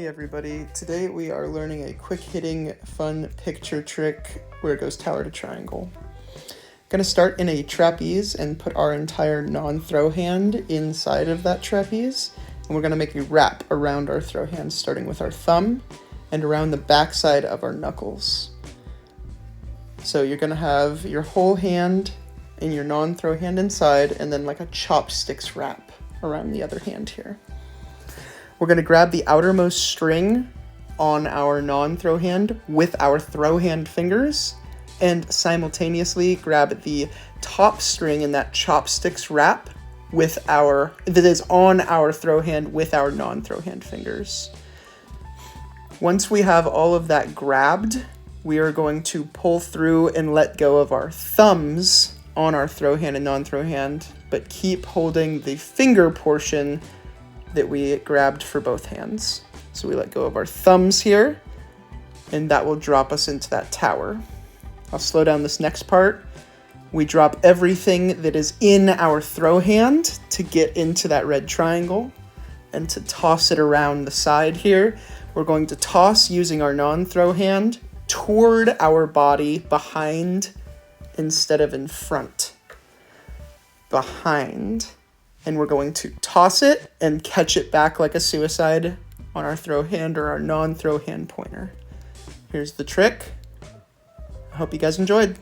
Hey everybody, today we are learning a quick hitting fun picture trick where it goes tower to triangle. Going to start in a trapeze and put our entire non-throw hand inside of that trapeze, and we're going to make a wrap around our throw hand starting with our thumb and around the backside of our knuckles. So you're going to have your whole hand and your non-throw hand inside and then like a chopsticks wrap around the other hand here. We're going to grab the outermost string on our non-throw hand with our throw hand fingers and simultaneously grab the top string in that chopsticks wrap that is on our throw hand with our non-throw hand fingers. Once we have all of that grabbed, we are going to pull through and let go of our thumbs on our throw hand and non-throw hand, but keep holding the finger portion that we grabbed for both hands. So we let go of our thumbs here, and that will drop us into that tower. I'll slow down this next part. We drop everything that is in our throw hand to get into that red triangle and to toss it around the side here. We're going to toss using our non-throw hand toward our body behind instead of in front. Behind. And we're going to toss it and catch it back like a suicide on our throw hand or our non-throw hand pointer. Here's the trick. I hope you guys enjoyed.